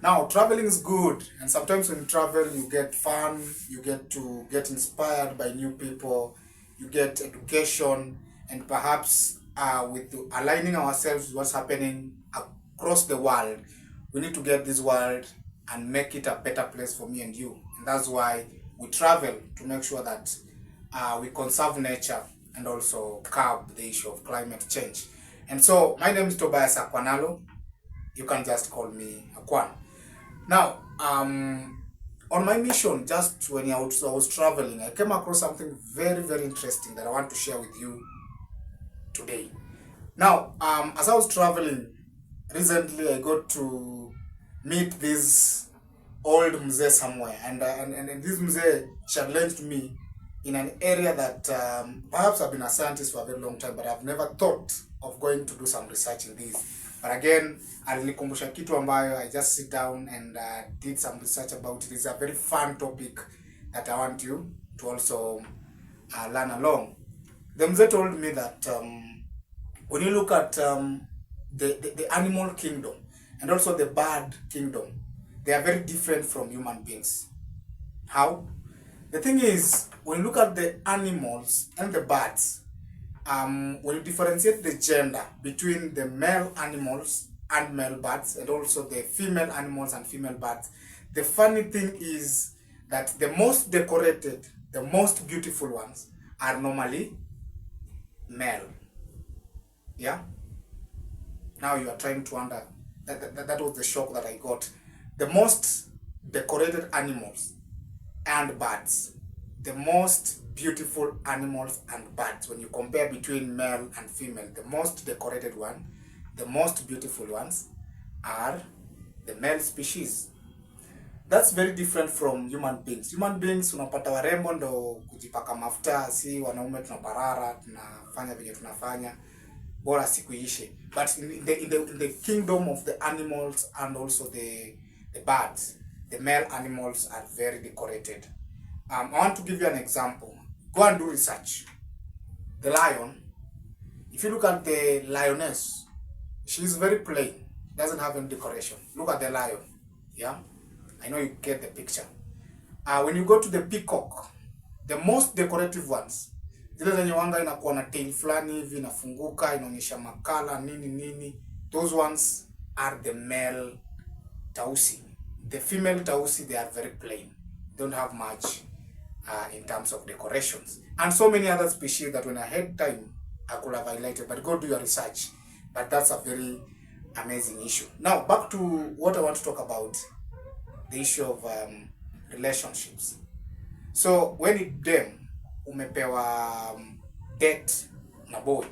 Now, traveling is good, and sometimes when you travel, you get fun, you get to get inspired by new people, you get education, and perhaps with aligning ourselves with what's happening across the world, we need to get this world and make it a better place for me and you. And that's why we travel to make sure that we conserve nature and also curb the issue of climate change. And so, my name is Tobias Akwanalo. You can just call me Akwan. Now, on my mission, just when I was traveling, I came across something very, very interesting that I want to share with you today. Now, as I was traveling recently, I got to meet this old mzee somewhere, and this mzee challenged me in an area that perhaps I've been a scientist for a very long time, but I've never thought of going to do some research in this. But again, alinikumbusha kitu ambayo I just sit down and did some research about it. It's a very fun topic that I want you to also learn along. The mzee told me that when you look at the animal kingdom and also the bird kingdom, they are very different from human beings. How? The thing is, when you look at the animals and the birds, when you differentiate the gender between the male animals and male birds and also the female animals and female birds, the funny thing is that the most decorated, the most beautiful ones are normally male. Yeah? Now you are trying to wonder, that was the shock that I got. The most decorated animals and birds, the most beautiful animals and birds, when you compare between male and female, the most decorated one, the most beautiful ones are the male species. That's very different from human beings. Human beings unapata warembo ndo kujipaka mafuta, si wanaume tunaparara, tunafanya venye tunafanya, bora siku ishe. But in the kingdom of the animals and also the birds, the male animals are very decorated. I want to give you an example. Go and do research. The lion, if you look at the lioness, she's very plain, doesn't have any decoration. Look at the lion. Yeah, I know you get the picture. When you go to the peacock, the most decorative ones, zile zenye wanga inakuwa na tail flani hivi inafunguka inaonyesha makala nini nini, those ones are the male tausi. The female tausi, they are very plain, don't have much in terms of decorations, and so many other species that when I had time I could have highlighted, but go do your research. But that's a very amazing issue. Now back to what I want to talk about, the issue of relationships. So when it dem umepewa date na boy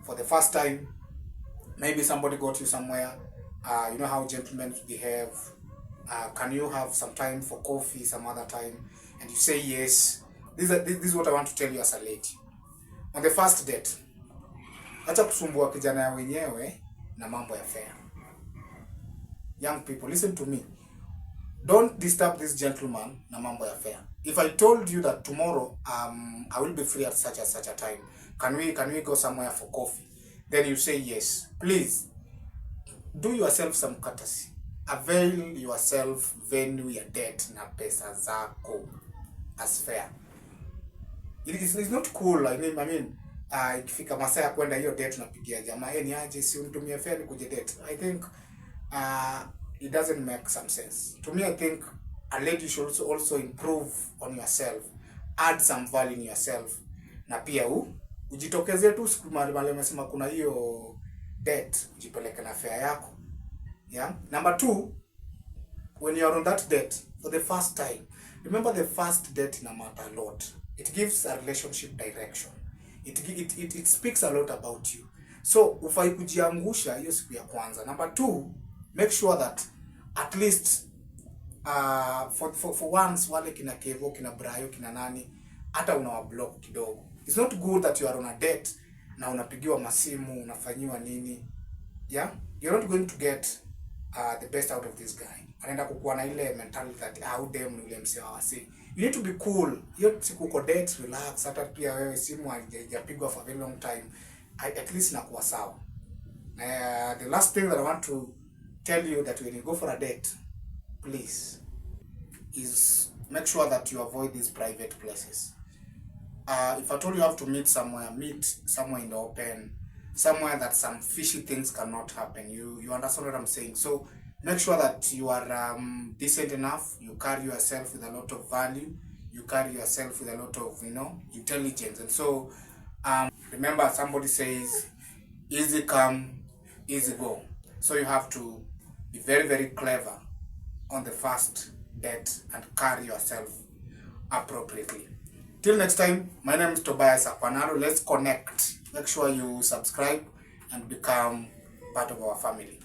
for the first time, maybe somebody got you somewhere, you know how gentlemen behave, can you have some time for coffee some other time, and you say yes. This is what I want to tell you as a lady. On the first date, acha kusumbua kijana ya wenyewe na mambo ya fair. Young people, listen to me. Don't disturb this gentleman na mambo ya fair. If I told you that tomorrow I will be free at such and such a time, can we go somewhere for coffee? Then you say yes. Please do yourself some courtesy. Avail yourself venue ya date na pesa zako as fair. It's not cool. I mean, ikifika masaa ya kwenda hiyo date unapigia jamaa, ni aje si unitumie fair nikuje date. I think it doesn't make some sense. To me, I think a lady should also improve on yourself, add some value in yourself, na pia ujitokeze tu siku mahali umesema kuna hiyo date, ujipeleke na fair yako. Yeah. Number 2, when you are on that date for the first time, remember the first date na matter a lot. It gives a relationship direction. It speaks a lot about you. So ufai kujiangusha hiyo siku ya kwanza. Number 2, make sure that at least for once wale kina Kevo, kina Brayo, kina nani, hata unawablock kidogo. It's not good that you are on a date na unapigiwa masimu, unafanyiwa nini. Yeah? You're not going to get the best out of this guy. Anaenda kukuwa na ile mentality that how dem ni ule msee wasi. You need to be cool. Hiyo siku uko date, relax. Hata pia wewe simu haijapigwa for a very long time. At least inakuwa sawa. The last thing that I want to tell you that when you go for a date, please, is make sure that you avoid these private places. If at all you have to meet somewhere in the open, somewhere that some fishy things cannot happen. You understand what I'm saying? So make sure that you are decent enough, you carry yourself with a lot of value, you carry yourself with a lot of, intelligence. And so remember, somebody says easy come, easy go. So you have to be very, very clever on the first date and carry yourself appropriately. Till next time, my name is Tobias Akpanalo. Let's connect. Make sure you subscribe and become part of our family.